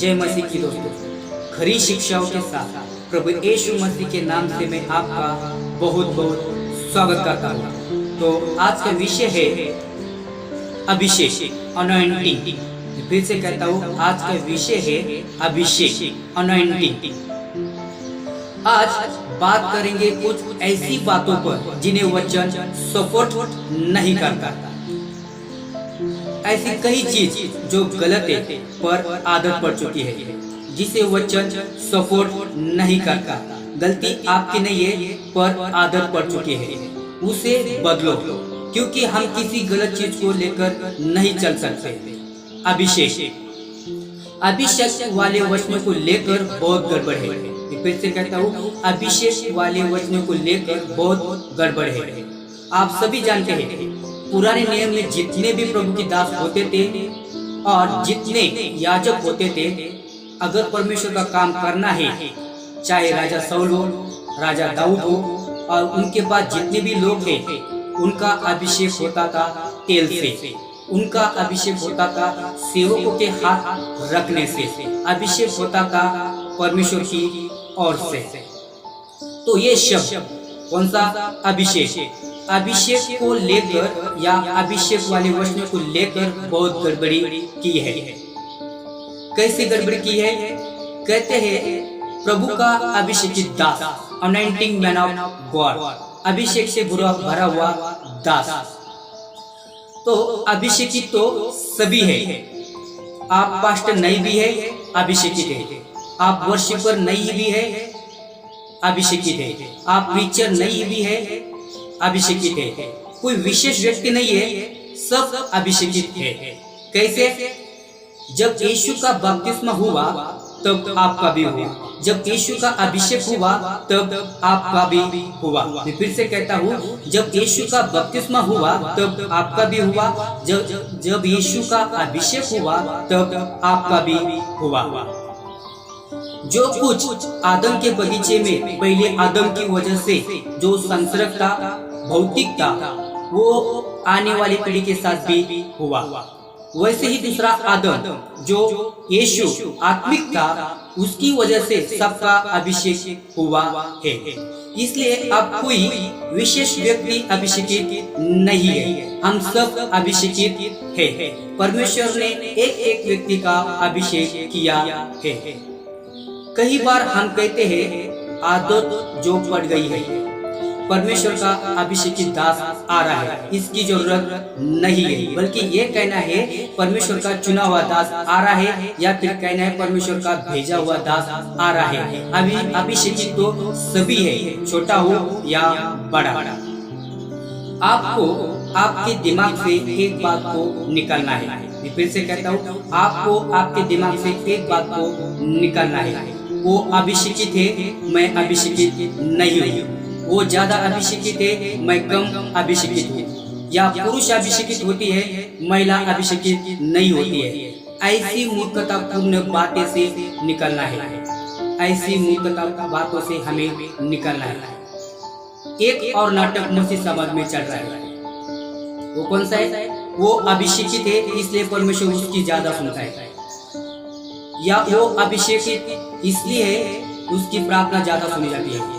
जय मसीह की दोस्तों, खरी शिक्षाओं के साथ प्रभु यीशु मसीह के नाम से मैं आपका बहुत बहुत स्वागत करता हूँ। तो आज का विषय है अभिषेक, अनॉइंटिंग। फिर से कहता हूँ, आज का विषय है अभिषेक, अनॉइंटिंग। आज बात करेंगे कुछ ऐसी बातों पर जिन्हें वचन सपोर्ट नहीं करता। ऐसी कई चीज जो गलत है पर आदत पड़ चुकी है, जिसे वचन सपोर्ट नहीं करता। गलती आपकी नहीं है पर आदत पड़ चुकी है, उसे बदलो, क्योंकि हम किसी गलत चीज को लेकर नहीं चल सकते। अभिषेक वाले वचनों को लेकर बहुत गड़बड़ है। फिर से कहता हूँ, अभिषेक वाले वचनों को लेकर बहुत गड़बड़ है। आप सभी जानते हैं, पुराने नियम में जितने भी प्रभु की दास होते थे और जितने याजक होते थे, अगर परमेश्वर का काम करना है, चाहे राजा शाऊल हो, राजा दाऊद हो, और उनके बाद जितने भी लोग हैं, उनका अभिषेक होता था तेल से, उनका अभिषेक होता था सेवकों के हाथ रखने से, अभिषेक होता था परमेश्वर की ओर से। तो ये शब्द कौन सा अभिषेक को लेकर या अभिषेक वाले वचनों को लेकर बहुत गड़बड़ी की है। कैसी गड़बड़ी की है? कहते हैं प्रभु का अभिषेकित दास, अनॉइंटिंग मैन ऑफ गॉड, अभिषेक से भरा हुआ दास। तो अभिषेकित तो सभी है। आप पास्टर नहीं भी है, अभिषेकित है। आप वर्शिपर नहीं भी है, अभिषेकित है। आप प्रीचर नहीं भी है, अभिषेकित है। कोई विशेष व्यक्ति नहीं है, सब अभिषेकित है। कैसे? जब यीशु का बपतिस्मा हुआ तब आपका भी हुआ, जब यीशु का अभिषेक हुआ तब आपका भी हुआ। मैं फिर से कहता हूँ, जब यीशु का बपतिस्मा हुआ तब आपका भी हुआ, जब यीशु का अभिषेक हुआ तब आपका भी हुआ। जो कुछ आदम के बगीचे में पहले आदम की वजह से जो संसर्ग था, भौतिक था, वो आने वाली पीढ़ी के साथ भी हुआ। वैसे ही दूसरा आदम जो यीशु आत्मिक था, उसकी वजह से सबका अभिषेक हुआ है। इसलिए अब कोई विशेष व्यक्ति अभिषेकित नहीं है, हम सब अभिषेकित है। परमेश्वर ने एक एक व्यक्ति का अभिषेक किया है। कई बार हम कहते हैं आदत जो पड़ गई है, परमेश्वर का अभिषेकित दास आ रहा है, इसकी जरूरत नहीं है। बल्कि ये कहना है परमेश्वर का चुना हुआ दास आ रहा है, या फिर कहना है परमेश्वर का भेजा हुआ दास आ रहा है। अभिषेकित तो सभी है, छोटा हो या बड़ा। आपको आपके दिमाग से एक बात को निकालना है। फिर से कहता हूँ, आपको आपके दिमाग से एक बात को निकालना है। वो अभिषेकित है, मैं अभिषेकित नहीं हूँ। वो ज्यादा अभिषेकित है, मैं कम अभिषेकित हूँ। या पुरुष अभिषेकित होती है, महिला अभिषेकित नहीं होती है। ऐसी मूर्खतापूर्ण बातें से निकलना है, ऐसी मूर्खता बातों से हमें निकलना है। एक और नाटक मसीह समाज में चल रहा है, वो कौन सा है? वो अभिषेकित है, इसलिए परमेश्वर उसकी ज्यादा सुनता है। या वो अभिषेकित इसलिए है, उसकी प्रार्थना ज्यादा सुनी जाती है।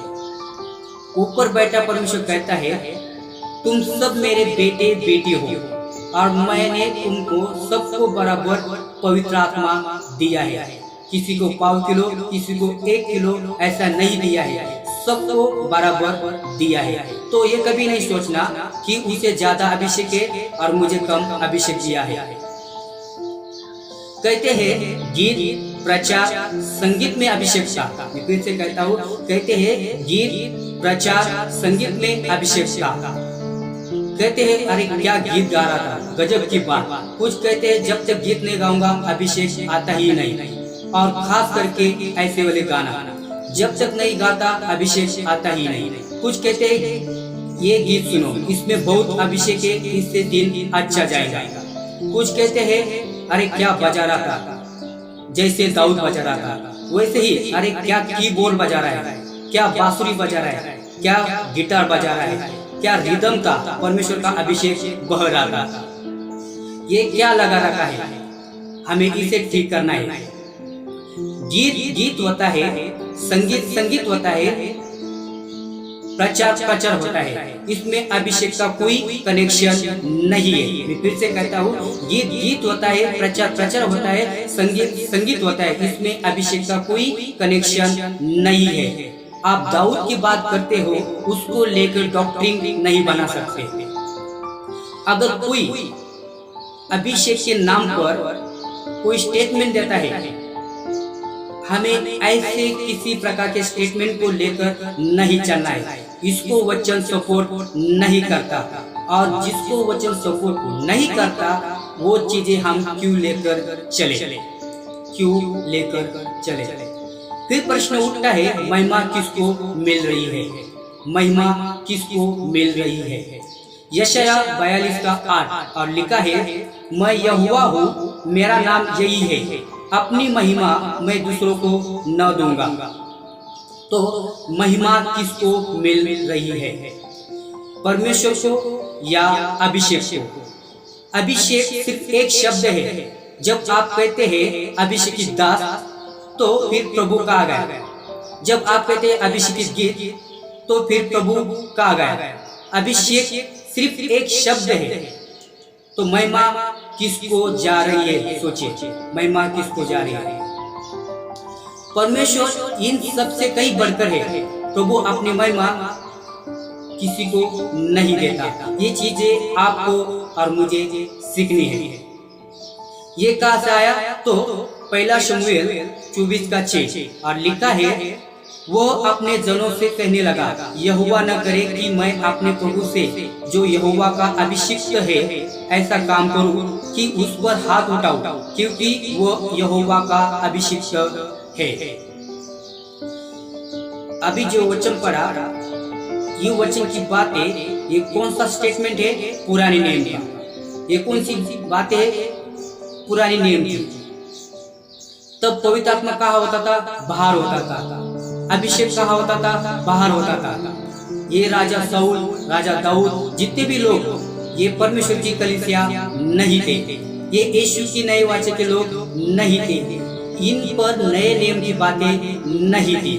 ऊपर बैठा परमेश्वर कहता है, तुम सब मेरे बेटे बेटी हो, और मैंने तुमको सबको बराबर पवित्र आत्मा दिया है। किसी को 5 किलो, किसी को 1 किलो, ऐसा नहीं दिया है, सबको बराबर दिया है। तो ये कभी नहीं सोचना कि उसे ज्यादा अभिषेक है और मुझे कम अभिषेक दिया है। कहते हैं गीत, प्रचार, संगीत में अभिषेक था। मैं फिर से कहता हूँ, कहते हैं गीत, प्रचार, संगीत में अभिषेक था। कहते हैं अरे क्या गीत गा रहा था, गजब की बात। कुछ कहते हैं जब तक गीत नहीं गाऊंगा अभिषेक आता ही नहीं, और खास करके ऐसे वाले गाना, जब तक नहीं गाता अभिषेक आता ही नहीं। कुछ कहते हैं ये गीत सुनो, इसमें बहुत अभिषेक है, इससे दिन अच्छा जाएगा। कुछ कहते हैं अरे क्या बजा रहा था, जैसे दाऊद बजा रहा था वैसे ही, अरे क्या कीबोर्ड बजा रहा है, क्या बांसुरी बजा रहा है, क्या गिटार बजा रहा है, क्या रिदम था, परमेश्वर का अभिषेक बह रहा था। ये क्या लगा रखा है, हमें इसे ठीक करना है। गीत गीत होता है, संगीत संगीत होता है, प्रचार प्रचार होता है। इसमें अभिषेक का कोई कनेक्शन नहीं है। मैं फिर से कहता हूँ, गीत गीत होता है, प्रचार प्रचार होता है, संगीत संगीत होता है, इसमें अभिषेक का कोई कनेक्शन नहीं है। आप दाऊद की बात करते हो, उसको लेकर डॉक्ट्रिन नहीं बना सकते। अगर कोई अभिषेक के नाम पर कोई स्टेटमेंट देता है, हमें ऐसे किसी प्रकार के स्टेटमेंट को लेकर नहीं चलना है। इसको वचन सपोर्ट नहीं करता, और जिसको वचन सपोर्ट नहीं करता वो चीजें हम क्यों लेकर चले, क्यों लेकर चले। फिर प्रश्न उठता है, महिमा किसको मिल रही है, महिमा किसको मिल रही है। यशाया 42 का 8 और लिखा है, मैं यहोवा हूँ, मेरा नाम यही है, अपनी महिमा मैं दूसरों को न दूंगा। तो महिमा किसको मिल रही है, परमेश्वर को या अभिषेक को? अभिषेक सिर्फ एक शब्द है। जब आप कहते हैं अभिषेकित दास, तो फिर प्रभु का आ गया। जब आप कहते हैं अभिषेकित गीत, तो फिर प्रभु का आ गया। अभिषेक सिर्फ एक शब्द है। तो महिमा किसको जा रही है, सोचिए, महिमा किसको जा रही है? परमेश्वर इन सबसे कई बढ़कर है। प्रभु अपनी महिमा किसी को नहीं देता। ये चीजें आपको और मुझे सीखनी है। ये कहाँ से आया? तो पहला शमूएल 24 का 6 और लिखा है, वो अपने जनों से कहने लगा, यहोवा न करे कि मैं अपने प्रभु से जो यहोवा का अभिषिक्त है ऐसा काम करूं कि उस पर हाथ उठाऊं, क्योंकि वो यहोवा का अभिषिक्त है। अभी जो वचन पढ़ा, ये वचन की बातें, ये कौन सा स्टेटमेंट है? पुराने नियम का। ये कौन सी बातें है? पुराने नियम की। तब पवित्र आत्मा कहाँ होता था? बाहर होता था। अभिषेक कहाँ होता था? बाहर होता था। ये राजा साउल, राजा दाऊद, जितने भी लोग, ये परमेश्वर की कलीसिया नहीं थे। ये यीशु की नए वाचे के लोग नहीं थे। इन पर नए नियम की बातें नहीं थी।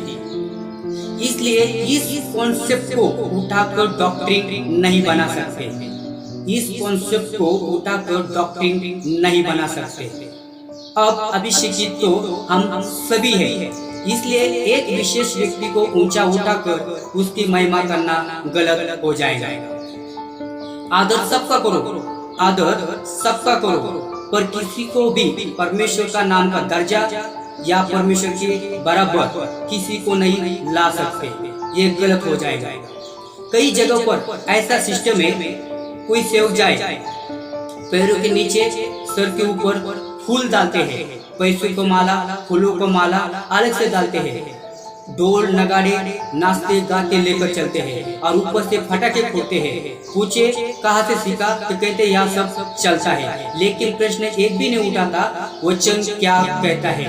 इसलिए इस कॉन्सेप्ट को उठाकर डॉक्ट्रिन नहीं बना सकते। इस कॉन्सेप्ट को उठाकर डॉक्ट्रिन नहीं बना सकते। अब अभिषेकित तो हम सभी हैं। इसलिए एक विशेष व्यक्ति को ऊंचा उठाकर उसकी महिमा करना गलत हो जाएगा। आदर सबका करो, आदर सबका करो, पर किसी को भी परमेश्वर का नाम का दर्जा या परमेश्वर के बराबर किसी को नहीं ला सकते। ये गलत हो जाएगा। कई जगहों पर ऐसा सिस्टम है, कोई सेवक जाए, पैरों के नीचे सर के ऊपर फूल डालते हैं, पैसों को माला, फूलों को माला अलग से डालते हैं, ढोल नगाड़े नाचते गाते लेकर चलते हैं और ऊपर से फटाके फोड़ते हैं। पूछे कहाँ से सीखा? तो कहते यहाँ सब चलता है। लेकिन प्रश्न एक भी नहीं उठाता, वचन क्या कहता है,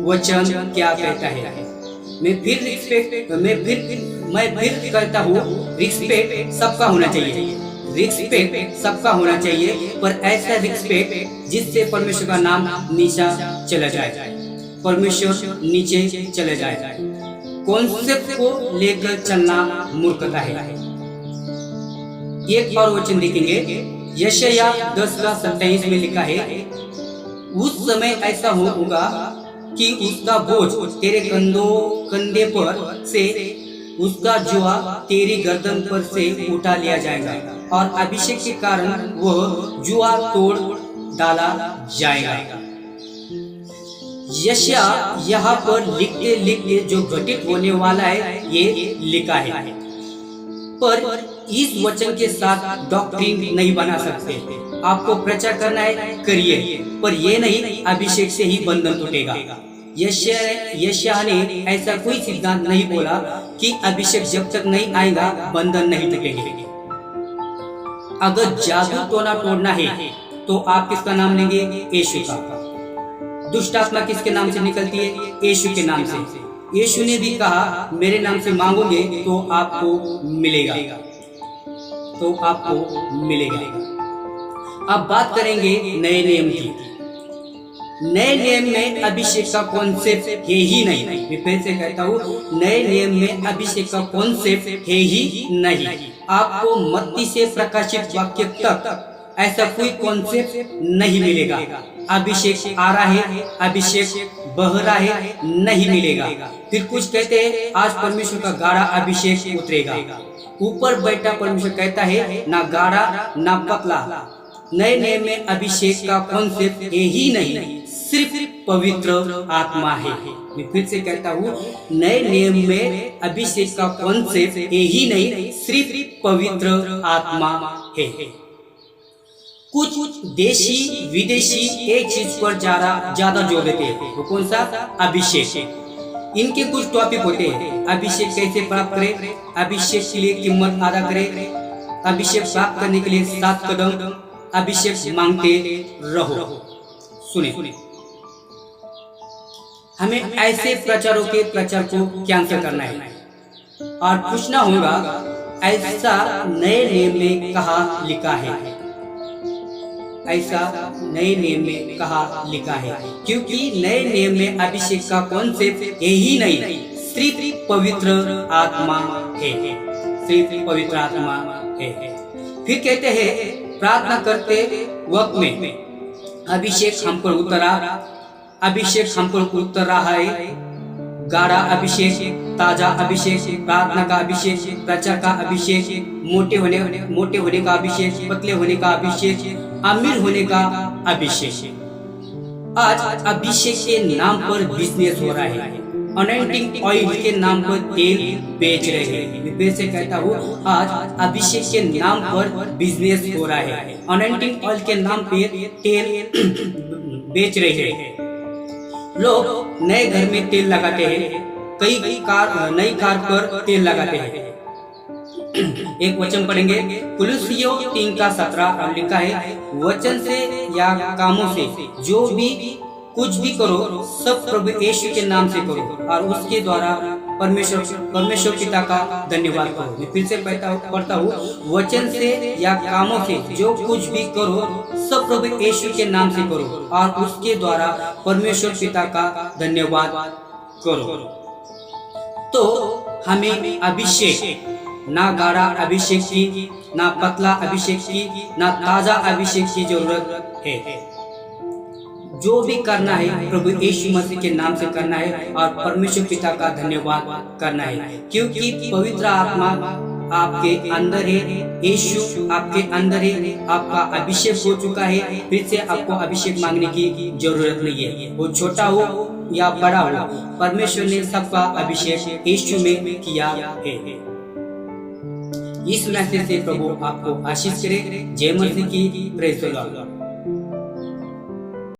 वचन क्या कहता है। मैं फिर कहता हूँ, रिस्पेक्ट सबका होना चाहिए, रिस्पेक्ट सबका होना चाहिए, पर ऐसा रिस्पेक्ट जिससे परमेश्वर का नाम नीचा चला जाए, परमेश्वर नीचे चले जाए। कॉन्सेप्ट को लेकर चलना मूर्खता है। एक और वचन देखेंगे, यशाया 10:27 में लिखा है, उस समय ऐसा होगा कि उसका बोझ तेरे कंधे पर से, उसका जुआ तेरी गर्दन पर से उठा लिया जाएगा और अभिषेक के कारण वह जुआ तोड़ डाला जाएगा। यशाया यहाँ पर लिखते लिखते जो घटित होने वाला है ये लिखा है, पर इस वचन के साथ डॉक्ट्रिन नहीं बना सकते। आपको प्रचार करना है, करिए, पर ये नहीं अभिषेक से ही बंधन टूटेगा। यशाया ने ऐसा कोई सिद्धांत नहीं बोला कि अभिषेक जब तक नहीं आएगा बंधन नहीं टूटेंगे। अगर जादू टोना तोड़ना है तो आप किसका नाम लेंगे? यीशु का। दुष्ट आत्मा किसके नाम से निकलती है? यीशु के नाम से। यीशु ने भी कहा, मेरे नाम से मांगोगे तो आपको मिलेगा, तो आपको मिलेगा। अब बात करेंगे नए नियम की। नए नियम में अभिषेक का कॉन्सेप्ट है ही नहीं। मैं फिर से कहता हूँ, नए नियम में अभिषेक का कॉन्सेप्ट है ही नहीं। आपको मत्ती से प्रकाशित वाक्य तक ऐसा कोई कॉन्सेप्ट नहीं मिलेगा। अभिषेक आ रहा है, अभिषेक बह रहा है, नहीं मिलेगा। फिर कुछ कहते हैं आज परमेश्वर का गाढ़ा अभिषेक उतरेगा। ऊपर बैठा परमेश्वर कहता है ना गाढ़ा ना पतला। नए नियम में अभिषेक का कॉन्सेप्ट है ही नहीं, सिर्फ पवित्र आत्मा है। मैं फिर से कहता हूँ, नए नियम में अभिषेक का कॉन्सेप्ट है ही नहीं, सिर्फ पवित्र आत्मा है। कुछ देशी विदेशी एक चीज पर ज्यादा जोर देते हैं, वो कौन सा? अभिषेक। इनके कुछ टॉपिक होते हैं, अभिषेक कैसे प्राप्त करें, अभिषेक के लिए कीमत अदा करें, अभिषेक प्राप्त करने के लिए 7 कदम, अभिषेक मांगते रहो। सुने, हमें ऐसे प्रचारों के प्रचार को कैंसिल करना है और पूछना होगा ऐसा नए नियम में कहाँ लिखा है, ऐसा नए नियम में कहा लिखा है। क्योंकि नए नियम में अभिषेक का कॉन्सेप्ट है ही नहीं, सिर्फ पवित्र आत्मा है, सिर्फ पवित्र आत्मा है। फिर कहते हैं प्रार्थना करते वक्त में अभिषेक हम पर उतरा, अभिषेक हम पर उतर रहा है। गाढ़ा अभिषेक, ताजा अभिषेक, प्रार्थना का अभिषेक, प्रचार का अभिषेक, मोटे होने का अभिषेक, पतले होने का अभिषेक, अमीर होने का अभिषेक। आज अभिषेक के नाम पर बिजनेस हो रहा है, अनॉइंटिंग ऑयल के नाम पर तेल बेच रहे हैं। मैं फिर से कहता हूँ, आज अभिषेक के नाम पर बिजनेस हो रहा है, अनॉइंटिंग ऑयल के नाम पे तेल बेच रहे हैं। लोग नए घर में तेल लगाते हैं, कई नई कार पर तेल लगाते हैं। एक वचन पढ़ेंगे, कुलुस्सियों 3:17 लिखा है, वचन से या कामों से जो भी कुछ भी करो सब प्रभु यीशु के नाम से करो और उसके द्वारा परमेश्वर पिता का धन्यवाद करो। मैं फिर से पढ़ता हूँ, वचन से या कामों से जो कुछ भी करो सब प्रभु यीशु के नाम से करो और उसके द्वारा परमेश्वर पिता का धन्यवाद करो। तो हमें अभिषेक, ना गाढ़ा अभिषेक की, ना पतला अभिषेक की, ना ताजा अभिषेक की जरूरत है। जो भी करना है प्रभु यीशु मसीह के नाम से करना है और परमेश्वर पिता का धन्यवाद करना है। क्योंकि पवित्र आत्मा आपके अंदर है, यीशु आपके अंदर है, आपका अभिषेक हो चुका है। फिर से आपको अभिषेक मांगने की जरूरत नहीं है, वो छोटा हो या बड़ा हो, परमेश्वर ने सबका अभिषेक यीशु में किया है। इस मैसेज से प्रभु आपको आशीष करे। जय मसीह की, प्रेज़ द लॉर्ड।